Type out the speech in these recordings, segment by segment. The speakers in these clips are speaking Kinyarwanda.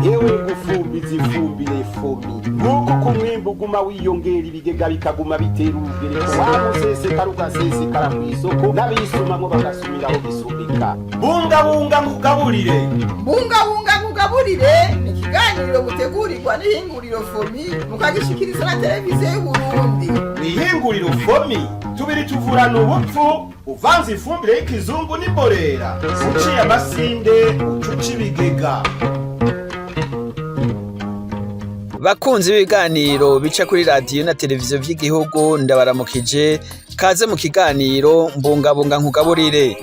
yewe gufumbiza ifumbire fomi nk'uko ku mwimbu uguma wiyongera ibigega bikaguma bitera urugereko wamusesekara ugasesekara ku isoko n'abisumamwo bagasubiraho gisubika. Bungabunga ngugaburire. Bungabunga ngugaburire ni ikiganiro gutegurirwa n'ihinguriro fomi mukagishikiriza na televiziyo y'Uburundi. Ihinguriro fomi tubiri tuvurana ubupfu uvanze ifumbire y'ikizungu n'imborera uciye amasinde ucuca ibigega. Bakunzi b'ibiganiro bica kuri radiyo na televiziyo vy'igihugu ndabaramukije, kaze mu kiganiro mbungabunga nkugaburire.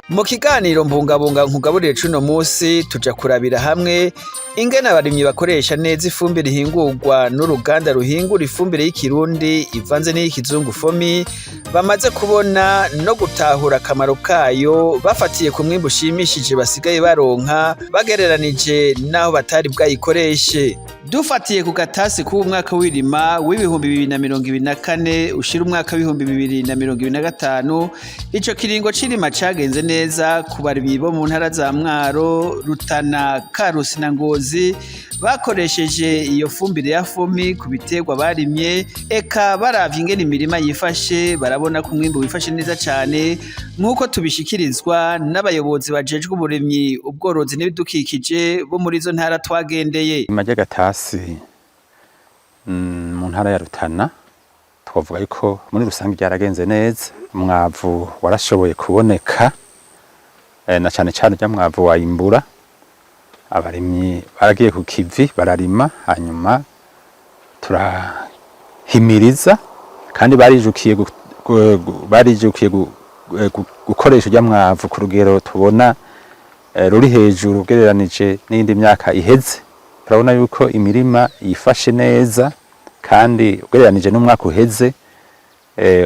Mu kiganiro mbungabunga nkugaburire cuno musi tuja kurabira hamwe ingene abarimyi bakoresha neza ifumbire ihingurwa n'uruganda ruhingura ifumbire y'ikirundi ivanze n'iy'ikizungu fomi bamaze kubona no gutahura akamaro kayo bafatiye ku mwimbu ushimishije basigaye baronka bagereranije n'aho batari bwayikoreshe. Dufatiye ku gatasi k'uwo mwaka w'irima w'ibihumbi 2024 ushira umwaka w'ibihumbi 2025, ico kiringo c'irima cagenze neza ku barimyi bo mu ntara za Mwaro, Rutana, Karusi na Ngozi bakoresheje iyo fumbire ya fomi ku biterwa barimye, eka baravye ingene imirima yifashe barabona ko umwimbu wifashe neza cane nk'uko tubishikirizwa n'abayobozi bajejwe uburimyi, ubworozi n'ibidukikije bo muri izo ntara twagendeye. Imajya gatasi mu ntara ya Rutana twavuga yuko muri rusange byaragenze neza, umwavu warashoboye kuboneka na cane cane rya mwavu wayimbura. Abarimyi baragiye ku kivi bararima, hanyuma turahimiriza kandi barijukiye gukoresha rya mwavu ku rugero tubona ruri hejuru ugereranije n'indi myaka iheze. Turabona yuko imirima yifashe neza kandi ugereranije n'umwaka uheze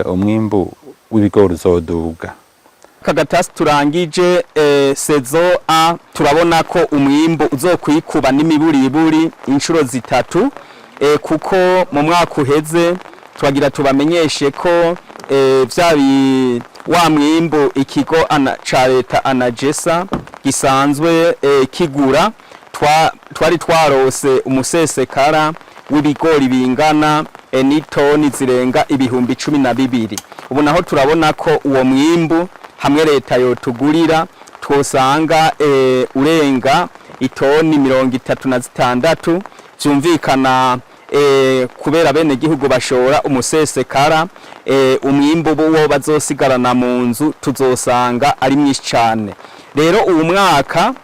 umwimbu w'ibigori uzoduga. Kagatasi turangije sezo A turabona ko umwimbu uzokwikuba n'imiburiburi inshuro zitatu, kuko mu mwaka uheze twagira tubamenyeshe ko wa mwimbu ikigo ca leta Anagesa gisanzwe kigura twari twarose umusesekara w'ibigori bingana n'itoni zirenga ibihumbi 12. Ubu naho turabona ko uwo mwimbu hamwe leta yotugurira twosanga urenga itoni 36. Vyumvikana kubera bene gihugu bashora umusesekara, umwimbu wo bazosigarana mu nzu tuzosanga ari mwinshi cyane. Rero uwo mwaka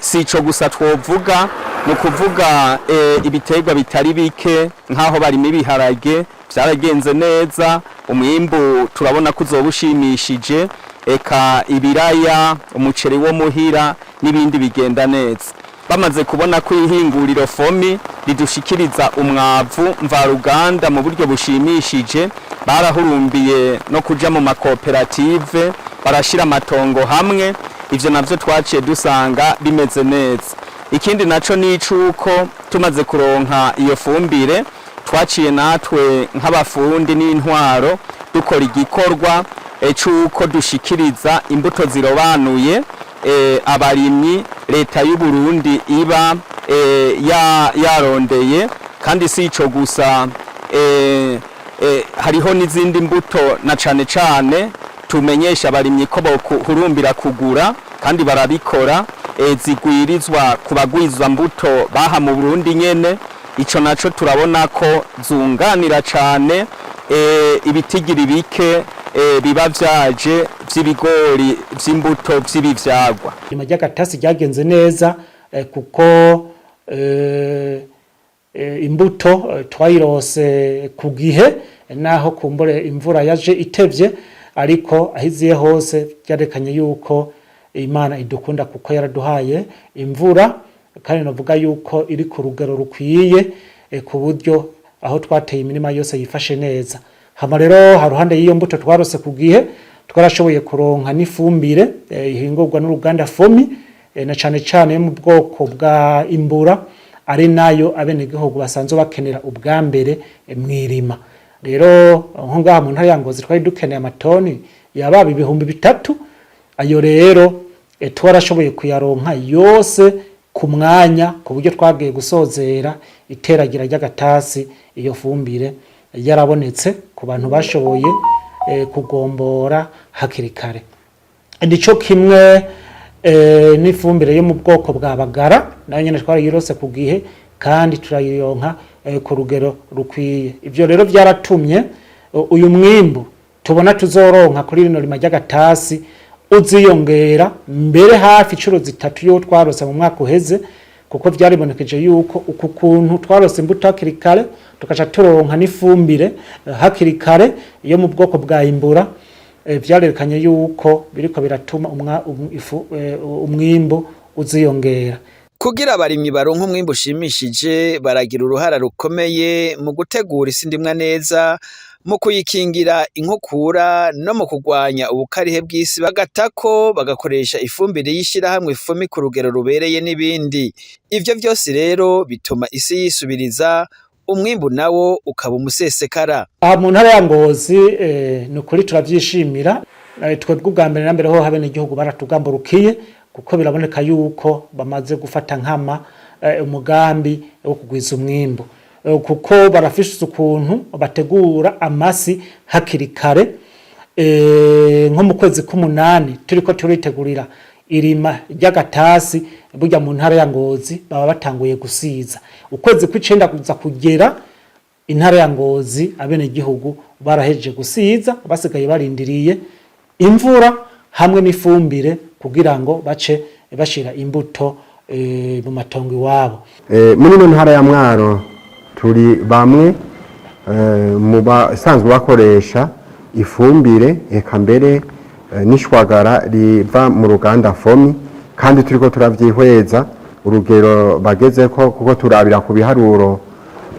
sico gusa twovuga, no kuvuga ibiterwa bitari bike nkaho barimo ibiharage byaragenze neza, umwimbu turabona ko uzobushimishije, eka ibiraya, umuceri wo muhira n'ibindi bigenda neza. Bamaze kubona ko ihinguriro fomi ridushikiriza umwavu mvaruganda mu buryo bushimishije, barahurumbiye no kuja mu makoperative barashira amatongo hamwe. Ivyo navyo twaciye dusanga bimeze neza. Ikindi naco nicuko tumaze kuronka iyo fumbire twaciye natwe nk'abafundi n'intwaro dukora igikorwa cuko dushikiriza imbuto zirobanuye abarimyi leta y'u Burundi iba yarondeye. Kandi si ico gusa, hariho n'izindi mbuto na cane cane tumenyesha abarimyi ko bohurumbira kugura kandi barabikora, zigwirizwa kubagwiza mbuto baha mu Burundi nyene. Ico naco turabona ko zunganira cane ibitigiri bike biba vyaje vy'ibigori vy'imbuto vy'ibivyagwa. Imajya gatasi ryagenze neza kuko imbuto twayirose ku gihe, naho kumbure imvura yaje itevye, ariko ahiziye hose byarekanye yuko Imana idukunda kuko yaraduhaye imvura, kandi novuga yuko iri ku rugero rukwiye ku buryo aho twateye imirima yose yifashe neza. Hama rero haruhande y'iyo mbuto twarose ku gihe twarashoboye kuronka n'ifumbire ihingurwa n'uruganda fomi na cane cane yo mu bwoko bwa imbura ari nayo abenegihugu basanzwe bakenera ubwa mbere mwirima. Rero nko ngaha mu ntara ya Ngozi twari dukeneye amatoni yababa 3,000. Ayo rero twarashoboye kuyaronka yose ku mwanya, ku buryo twagiye gusozera iteragira ry'agatasi. Iyo fumbire yarabonetse ku bantu bashoboye kugombora hakiri kare. Ndico kimwe n'ifumbire yo mu bwoko bwa bagara nayo nyene twarayirose ku gihe kandi turayironka ku rugero rukwiye. Ivyo rero byaratumye uyu mwimbu tubona tuzoronka kuri rino rima ry'agatasi uziyongera mbere hafi incuro 3 yo twarose mu mwaka uheze, kuko byaribonekeje yuko uku kuntu twarose imbuto hakiri kare tukaca turonka n'ifumbire hakiri kare iyo mu bwoko bwa imbura, vyarerekanye yuko biriko biratuma umwimbu uziyongera. Kugira abarimyi baronka umwimbu ushimishije baragira uruhara rukomeye mu gutegura isi ndimwa neza, mu kuyikingira inkukura no mu kugwanya ubukarihe bw'isi, bagatako bagakoresha ifumbire y'ishirahamwe FOMI ku rugero rubereye n'ibindi. Ivyo vyose rero bituma isi yisubiriza, umwimbu nawo ukaba umusesekara. Aha mu ntara ya Ngozi ni ukuri turavyishimira, twebwe ubwa mbere na mbere ho habe n'igihugu baratugamburukiye, kuko biraboneka yuko bamaze gufata nkama umugambi wo kugwiza umwimbu, kuko barafisha ukuntu bategura amasi hakiri kare. Nko mu kwezi k'umunani turiko turitegurira irima ry'agatasi burya mu ntara ya Ngozi baba batanguye gusiza. Ukwezi kw'icenda kuza kugera intara ya Ngozi abene gihugu baraheje gusiza, basigaye barindiriye imvura hamwe n'ifumbire kugira ngo bace bashira imbuto mu matongo iwabo. Muri no ntara ya Mwaro turi bamwe mu basanzwe bakoresha ifumbire eka mbere n'ishwagara riva mu ruganda FOMI, kandi turiko turavyihweza urugero bagezeko, kuko turabira ku biharuro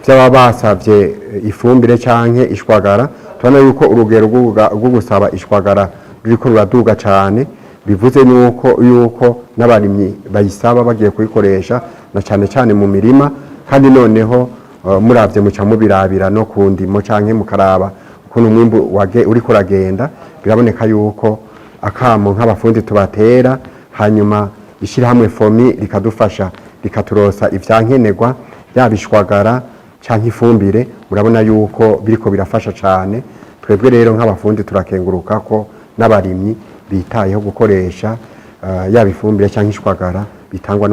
by'ababasavye ifumbire canke ishwagara. Tubona yuko urugero rwo gusaba ishwagara ruriko ruraduga cane, bivuze yuko n'abarimyi bayisaba bagiye kuyikoresha na cane cane mu mirima. Kandi noneho muravye muca mubirabira no ku ndimo canke mukaraba ukuntu umwimbu uriko uragenda, biraboneka yuko akamo nk'abafundi tubatera, hanyuma ishirahamwe FOMI rikadufasha rikaturosa ivyankenerwa yabishwagara canke ifumbire. Murabona yuko biriko birafasha cane. Twebwe rero nk'abafundi turakenguruka ko n'abarimyi bitayeho gukoresha yaba ifumbire canke ishwagara bitangwa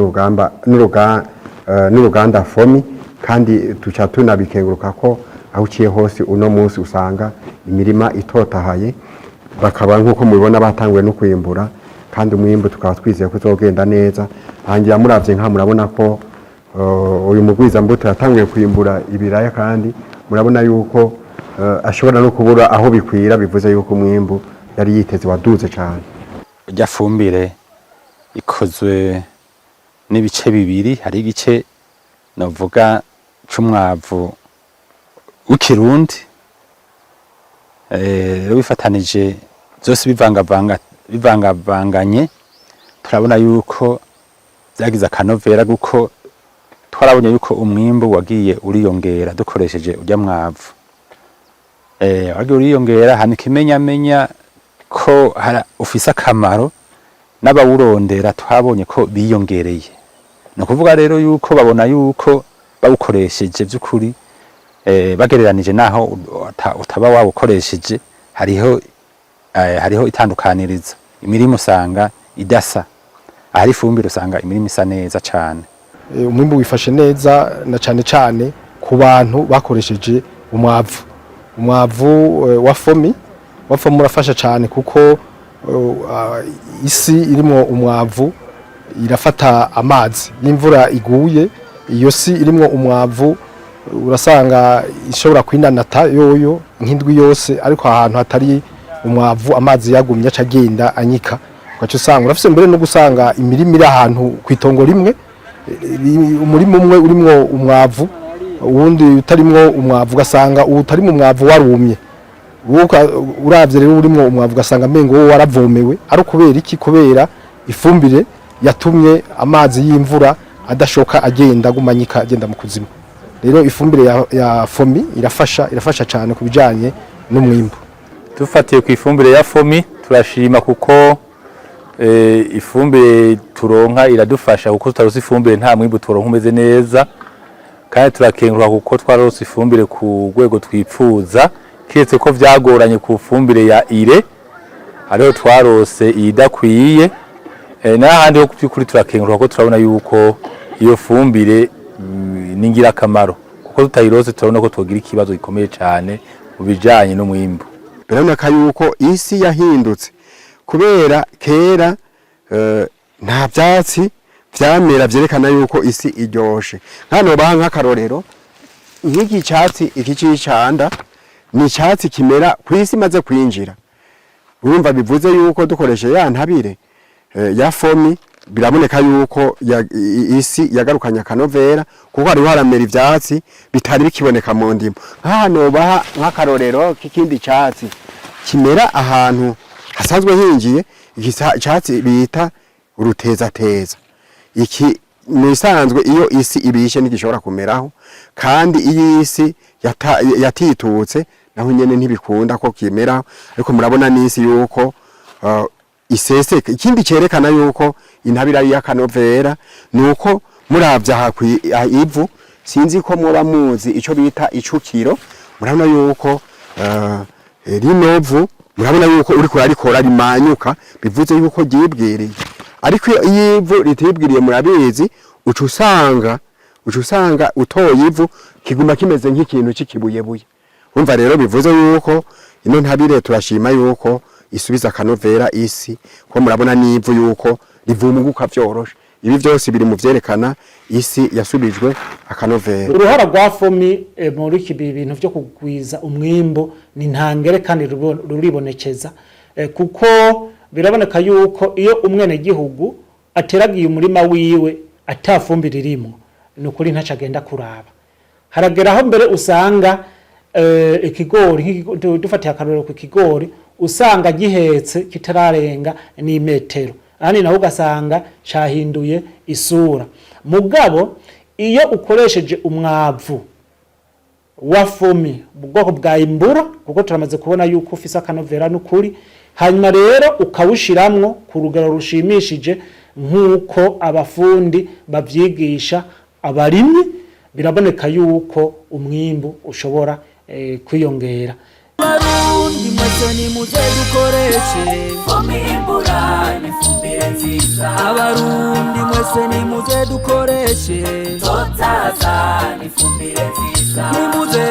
n'uruganda FOMI, kandi tuca tunabikenguruka ko aho uciye hose uno munsi usanga imirima itotahaye, bakaba nk'uko mubibona batanguye no kwimbura, kandi umwimbu tukaba twizeye ko uzogenda neza. Hangira muravye nka murabona ko uyu mugwiza mbuto yatanguye kwimbura ibiraya, kandi murabona yuko ashobora no kubura aho bikwira, bivuze yuko umwimbu yari yiteze waduze cyane. Rya fumbire ikozwe n'ibice bibiri, hari igice navuga c'umwavu w'ikirundi bifatanije byose bivangavanganye, turabona yuko byagize akanovera, guko twarabonye yuko umwimbu wagiye uriyongera dukoresheje urya mwavu. Wagiye uriyongera, hano ikimenyamenya ko ufise akamaro, n'abawurondera twabonye ko biyongereye. Ni ukuvuga rero yuko babona yuko bawukoresheje by'ukuri bagereranije naho utaba wawukoresheje hariho itandukaniriza. Imirimo usanga idasa, ahari ifumbire usanga imirimo isa neza cyane. Umwimbu wifashe neza na cyane cyane ku bantu bakoresheje umwavu wa FOMI. Urafasha cyane kuko isi irimo umwavu irafata amazi y'imvura iguye. Iyo si irimo umwavu urasanga ishobora kwinanata yoyo nk'indwi yose, ariko ahantu hatari umwavu amazi yagumye acagenda anyika, ugaca usanga urafise mbere no gusanga imirima iri ahantu kwitongo rimwe, umurima umwe urimo umwavu uwundi utarimwo umwavu, ugasanga utarimo umwavu warumye. Uravye rero urimo umwavu ugasanga mengo wo waravomewe, ari kubera iki? Kubera ifumbire yatumye amazi y'imvura adashoka agenda gumanyika agenda mu kuzimu. Rero ifumbire ya fomi irafasha cyane kubijanye n'umwimbo. Dufatiye ku ifumbire ya fomi turashima kuko ifumbire turonka iradufasha kuko tutarose ifumbire nta mwimbo turonka umeze neza, kandi turakengurwa kuko twarose ifumbire ku rwego twipfuza, kiretse ko vyagoranye ku fumbire ya ire ariho twarose idakwiye. N'ahandi ho by'ukuri turakengurwa ko turabona yuko iyo fumbire ni ngirakamaro, kuko tutayirose turabona ko twogira ikibazo gikomeye cyane mu bijanye n'umwimbo. Biraboneka yuko isi yahindutse kubera kera nta byatsi vyamera vyerekana yuko isi iryoshe. Hano baha nk'akarorero nk'iki cyatsi iki c'icanda ni icyatsi kimera ku isi maze kwinjira. Urumva bivuze yuko dukoreshe ya ntabire ya fomi biraboneka yuko isi yagarukanya akanovera, kuko hariho haramera ivyatsi bitari bikiboneka mu ndimo. Hano baha nk'akarorero k'ikindi cyatsi kimera ahantu hasanzwe hingiye, icyatsi bita urutezateza. Iki nisanzwe iyo isi ibishe ntigishobora kumeraho, kandi iyo isi yatitutse naho nyene ntibikunda ko kimeraho. Ariko murabona n'isi yuko iseseka. Ikindi cerekana yuko intabira y'akanovera nuko muravya ivu, sinzi ko mwoba muzi ico bita icukiro. Murabona yuko rinovu murabona yuko uri kurarikora rimanyuka, bivuze yuko ryibwiriye. Ariko iyo ivu ritibwiriye murabizi uca usanga utoye ivu kiguma kimeze nk'ikintu cy'ikibuyebuye. Umva rero bivuze yuko ino ntabire turashima yuko isubiza akanovera isi, ko murabona n'ivu yuko rivumuguka vyoroshe. Ibi byose biri mu vyerekana isi yasubijwe akanovera. Uruhara rwa fomi muri iki bintu byo kugwiza umwimbo ni ntangere kandi ruribonekeza, kuko biraboneka yuko iyo umwene gihugu ateragiye umurima wiwe atafumbira irimo, nukuri ntaca agenda kuraba. Harageraho mbere usanga ikigori dufatiye akarorero ku kigori usanga gihetse kitararenga ni metero, ani naho ugasanga cahinduye isura. Mugabo iyo ukoresheje umwavu wa fomi ubwoko bwa imbura, kuko turamaze kubona yuko ufise akanovera n'ukuri, hanyuma rero ukawushiramwo ku rugero rushimishije nk'uko abafundi bavyigisha abarimyi, biraboneka yuko umwimbu ushobora kwiyongera. Abarundi mwese nimuze dukoreshe fomi imbura n'ifumbire nziza. Abarundi mwese nimuze dukoreshe totaza n'ifumbire nziza. Nimuze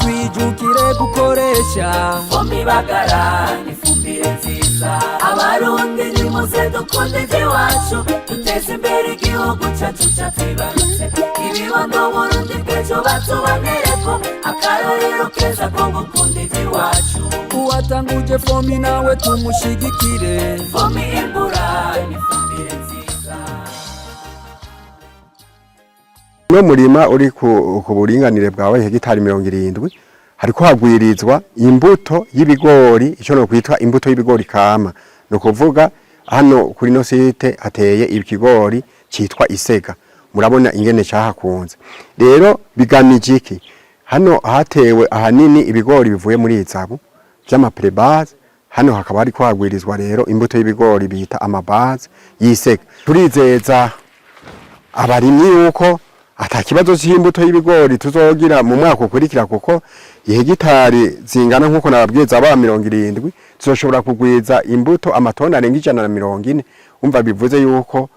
twijukire gukoresha fomi bagara n'ifumbire nziza. Abarundi nimuze dukunde iwacu, duteze imbere igihugu cyacu cyatwibarutse. Ibibondo Burundi bw'ejo batubonereko akarorero keza ko gukunda iwacu. Uwatanguje fomi nawe tumushigikire, fomi imbura n'ifumbire nziza. No murima uri ku buringanire bwawe hegitari 70 hariko hagwirizwa imbuto y'ibigori, ico no kwitwa imbuto y'ibigori kama. No kuvuga hano kuri no site hateye ikigori citwa isega. Murabona ingene cyahakunze. Rero bigamije iki? Hano hatewe ahanini ibigori bivuye muri izabu by'amaprebaze. Hano hakaba hari kwagwirizwa rero imbuto y'ibigori bita amabaze yisega. Turizeza abarimyi yuko atakibazo cy'imbuto y'ibigori tuzogira mu mwaka ukurikira, kuko ihegitari zingana nkuko nababwiza aba 70 tuzoshobora kugwiza imbuto amatona arenga 140. Umva bivuze yuko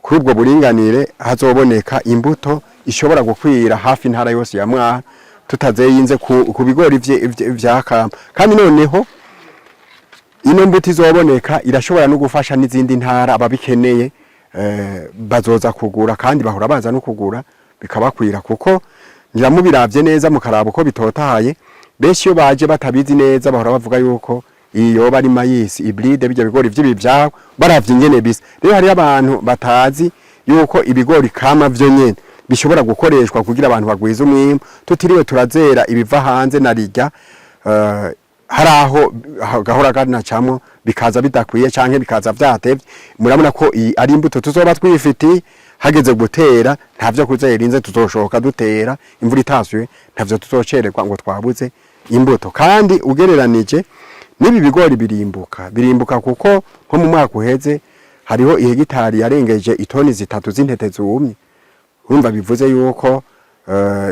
kuri ubwo buringanire hazoboneka imbuto ishobora gukwira hafi intara yose ya Mwaro, tutazeyinze ku bigori vyakama. Kandi noneho ino mbuto izoboneka irashobora no gufasha n'izindi ntara ababikeneye bazoza kugura, kandi bahora baza no kugura bikabakwira, kuko ngira mubiravye neza mukaraba uko bitotahaye. Benshi yo baje batabizi neza bahora bavuga yuko iyo bari mayisi hybride bijya bigori vy'ibivyaho baravye ingene bisa. Rero hari abantu batazi yuko ibigori kama vyo nyene bishobora gukoreshwa kugira abantu bagwiza umwimbo, tutiriwe turazera ibiva hanze na rijya haraho gahora ganacamo bikaza bidakwiye canke bikaza vyatevye murabona ko ari imbuto tuzoba twifitiye hageze gutera ntavyo kuzerinze tuzoshoka dutera imvura itaswe ntavyo tuzocererwa ngo twabuze imbuto kandi ugereranije nibi bigori birimbuka kuko nko mu mwaka uheze hariho ihegitari yarengeje itoni 3 z'intete zumye urumva bivuze yuko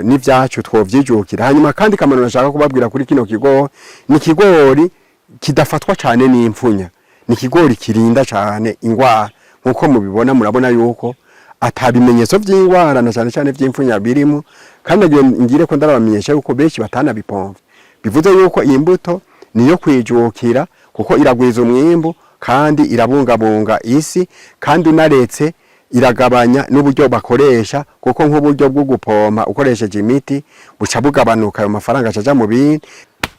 n'ivyacu twovyijukira hanyuma kandi kamano nashaka kubabwira kuri kino kigo ni kigori kidafatwa cyane n'imfunya ni kigori kirinda cyane ingwara nkuko mubibona murabona yuko atabimenyetso by'ingwara na cyane by'imfunya birimo kandi ngire ko ndarabamenyesha yuko beshi batana bipomve bivuze yuko iyi mbuto niyo kwijukira kuko iragwiza umwimbu kandi irabungabunga isi kandi unaretse iragabanya n'uburyo bakoresha kuko nk'uburyo bwo gupompa ukoresheje imiti buca bugabanuka ayo mafaranga acaja mu bindi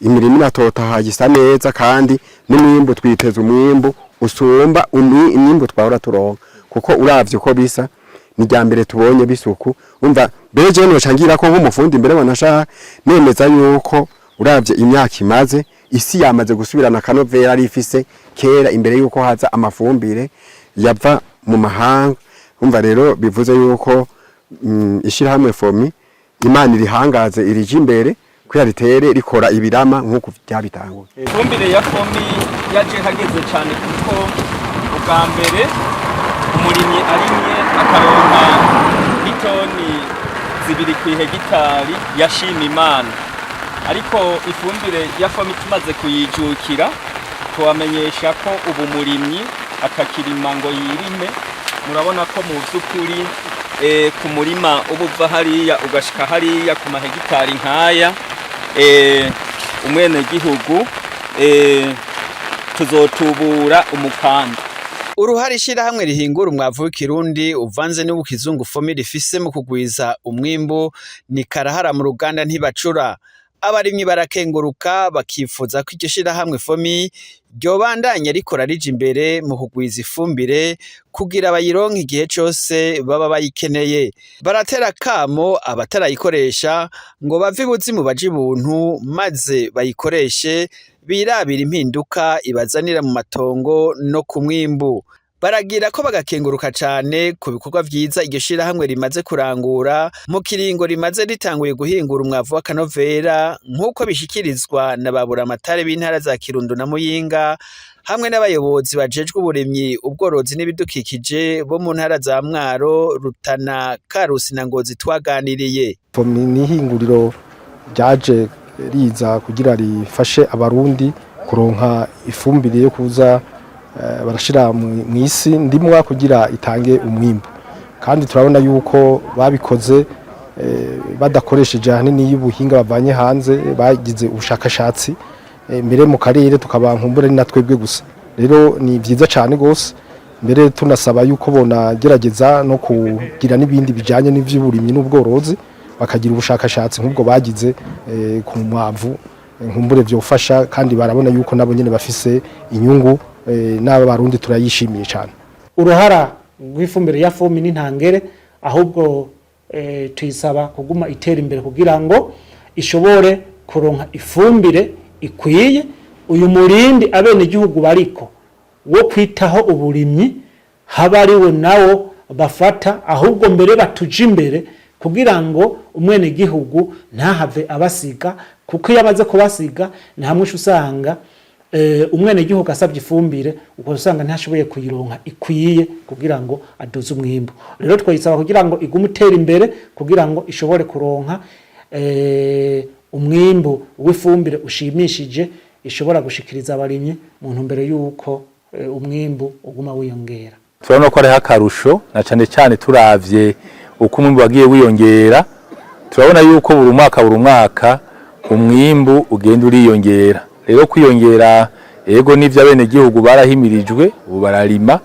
imirimo iratotahaye isa neza kandi n'umwimbu twiteza umwimbu usumba imyimbu twahora turonka kuko uravye uko bisa ni rya mbere tubonye bisuku umva beje no cangira ko nk'umufundi imbere banashaka nemeza yuko uravye imyaka imaze isi yamaze gusubirana kanovera ari ifise kera imbere yuko haza amafumbire yava mu mahanga umva rero bivuze yuko ishirahamwe FOMI Imana irihangaze irije imbere kuya ritere rikora ibirama nkuko byabitanguye. Ifumbire ya FOMI yaje hageze cyane kuko ubwa mbere umurimyi arimye akaronka itoni 2 ku hegitari yashima Imana ariko ifumbire ya FOMI tumaze kuyijukira twamenyesha ko ubu murimyi akakirima ngo yirime murabona ko mu by'ukuri ku murima ubuva hariya ugashika hariya ku mahegitari nkaya umwene gihugu tuzotubura umukanda. Uruhare ishirahamwe rihingura umwavu w'ikirundi uvanze n'ubukizungu FOMI rifise mu kugwiza umwimbu ni karahara mu ruganda ntibacura. Abarimyi barakenguruka bakifuza ko iryo shirahamwe FOMI ryobandanya rikora rije imbere mu kugwiza ifumbire kugira bayironke igihe cyose baba bayikeneye. Baratera kamo abatarayikoresha ngo bave ibuzimu baje ibuntu maze bayikoreshe birabira impinduka ibazanira mu matongo no ku mwimbu. Baragira ko bagakenguruka cyane ku bikorwa vyiza iryo shirahamwe rimaze kurangura mu kiringo rimaze ritanguye guhingura umwavu w'akanovera nk'uko bishikirizwa na babura amatare b'intara za Kirundo na Muyinga hamwe n'abayobozi bajejwe uburimyi ubworozi n'ibidukikije bo mu ntara za Mwaro, Rutana, Karusi na Ngozi twaganiriye. FOMI ni ihinguriro ryaje riza kugira rifashe abarundi kuronka ifumbire yo kuza barashira mu isi ndimwa kugira itange umwimbo kandi turabona yuko babikoze badakoresheje hanini y'ubuhinga bavanye hanze bagize ubushakashatsi mbere mu karere tukabankumbura ni natwebwe gusa rero ni byiza cyane gose mbere tunasaba yuko bona gerageza no kugira nibindi bijanye n'ivy'uburimyi n'ubworozi bakagira ubushakashatsi nk'ubwo bagize ku mwavu nkumbure vyofasha kandi barabona yuko nabo nyene bafise inyungu n'aba barundi turayishimiye cyane. Uruhara rw'ifumbire ya FOMI n'intangere ahubwo tuyisaba kuguma itera imbere kugira ngo ishobore kuronka ifumbire ikwiye uyu murindi abene igihugu bariko wo kwitaho uburimyi habariwe nawo bafata ahubwo mbere batuje imbere kugira ngo umwene gihugu ntahave abasiga kuko yabaze kubasiga ni hamwe usanga umwene gihugu asabye ifumbire uko usanga ntashoboye kuyironka ikwiye kugira ngo adoze umwimbo. Rero twayisaba kugira ngo igumutera imbere kugira ngo ishobore kuronka umwimbo w'ifumbire ushimishije ishobora gushikiriza abarimyi mu ntumbero yuko umwimbo uguma wiyongera. Turabona ko ari hakarusho na cyane turavye uko umwimbo wagiye wiyongera turabona yuko buri mwaka umwimbo ugenda uriyongera. Rero kwiyongera ego n'ivya bene gihugu barahimirijwe ubu bararima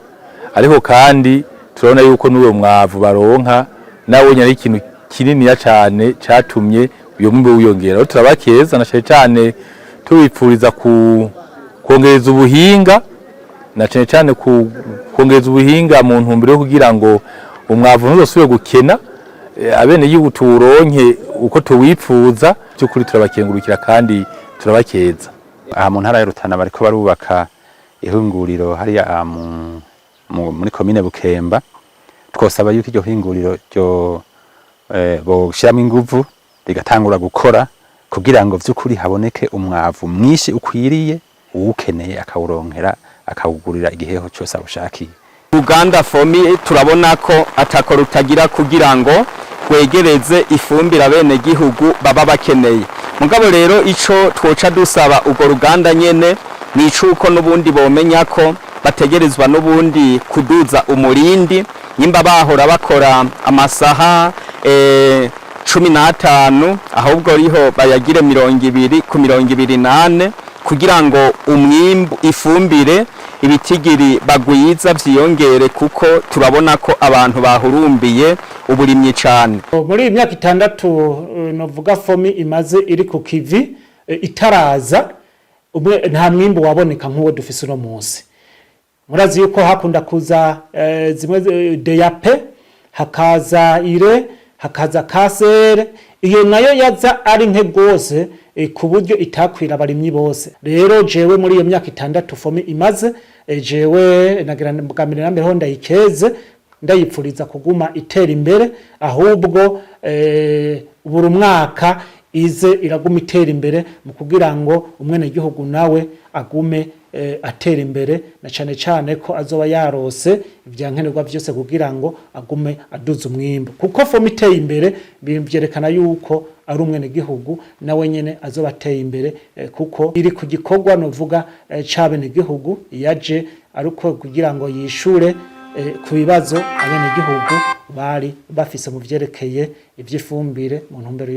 ariko kandi turabona yuko n'uwo mwavu baronka nawo nyari ikintu kinini ya cyane catumye uyo mwimbo wiyongera. Turabakeza na cyane tubipfuriza kongereza ubuhinga na cyane kongereza ubuhinga mu ntumbero yo kugira ngo umwavu ntuzosubire gukena abene gihugu turonke uko tuwipfuza cyukuri turabakengurukira kandi turabakeza. aha mu ntara ya Rutana bariko barubaka ihinguriro hariya muri komine Bukemba. Twosaba yuko iryo hinguriro ryo boshiramo inguvu rigatangura gukora kugira ngo vy'ukuri haboneke umwavu mwinshi ukwiriye uwukeneye akawuronkera akawugurira igiheho cyose abushakiye. Uganda Fomi turabona ko atako rutagira kugira ngo kwegereze ifumbire abene gihugu baba bakeneye. Mugabo rero ico twoca dusaba ugo ruganda nyene ni icuko nubundi bomenya ko bategerezwa nubundi kuduza umurindi nyimba bahora bakora amasaha 15 ahubwo riho bayagire 200 ku 28 kugira ngo umwimbu ifumbire ibitigiri bagwiza vyiyongere kuko turabona ko abantu bahurumbiye uburimyi cyane. Muri imyaka 6 novuga Fomi imaze iri ku kivi itaraza nta mwimbu waboneka nk'uwo dufise uno munsi. Murazi yuko hakunda kuza zimwe DAP hakaza ire hakaza kasere iyo nayo yaza ari nke gose ku buryo itakwira abarimyi bose. Rero jewe muri iyo myaka 6 Fomi imaze jewe nagira mbere na mbere ho ndayikeze ndayipfuriza kuguma itera imbere ahubwo buri mwaka ize iraguma itera imbere mu kugira ngo umwene gihugu nawe agume atera imbere na cyane ko azoba yarose ibyankenerwa byose kugira ngo agume aduza umwimbo kuko Fomi iteye imbere byerekana yuko ari umwene gihugu nawe nyene azoba ateye imbere kuko iri ku gikorwa novuga cabene gihugu yaje aruko kugira ngo yishure ku bibazo abene gihugu bari bafise mu vyerekeye ivyifumbire mu ntumbero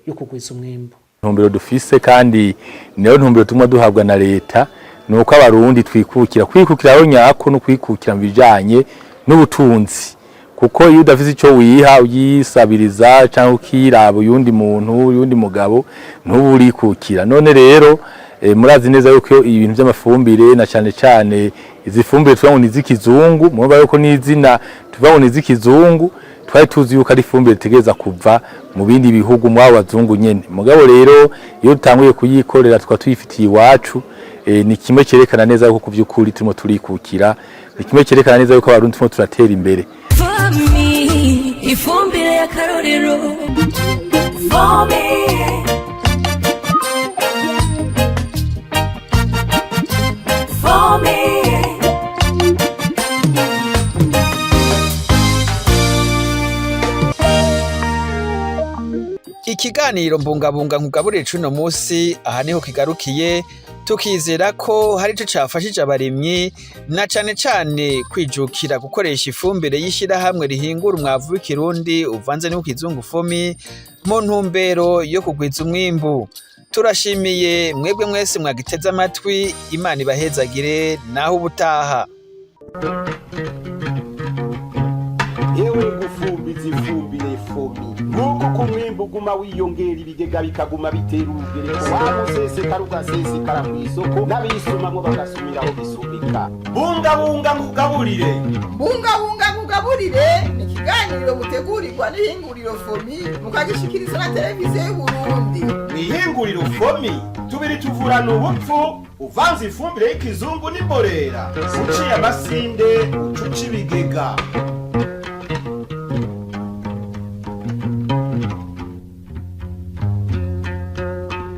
yo kugwiza umwimbo. Ntumbero dufise kandi niyo ntumbero tumwe duhabwa na leta nuko abarundi kwikukira aho nyako no kwikukira mu bijanye n'ubutunzi kuko iyo udafise ico wiha uyisabiriza cyangwa ukiraba uyundi muntu uyundi mugabo ntuburikukira. None rero murazi neza yuko ibintu by'amafumbire na cyane izifumbire tuvuga ngo nizikizungu mumva yuko nizina tuvuga ngo nizikizungu twari tuzi yuko ari ifumbire tegeza kuva mu bindi bihugu mwabo bazungu nyene. Mugabo rero iyo dutanguye kuyikorera twa tuyifitiye iwacu ni kimwe cyerekana neza yuko kuvyukuri turimo turikukira, ni kimwe cyerekana neza yuko abarundi turimo turatera imbere. Ifumbire ya karorero Fomi Ikiganiro mbungabunga nkugaburire cuno musi aha niho kigarukiye tukizera ko hari ico cafashije abarimyi na cane kwijukira gukoresha ifumbire yishira hamwe rihingura umwavu w'ikirundi uvanze n'ukizungu Fomi mu ntumbero yo kugwiza umwimbu. Turashimiye mwebwe mwese mwagiteze amatwi, Imana ibahezagire naho ubutaha. Yewe gufumbiza ifumbire Fomi nguko kumwimbu guma wiyongera ibigega bikaguma bitera urugereko wamusesekara ugasesekara kw'isoko n'abisumamwo bagasubiraho bisubika. Bungabunga nkugaburire ni ikiganiro mutegurirwa n'ihinguriro Fomi mukagishikiriza na televiziyo y'Uburundi. Ihinguriro Fomi tubiri tuvurana ubupfu uvanze ifumbire y'ikizungu n'imborera uciye amasinde ucuca ibigega.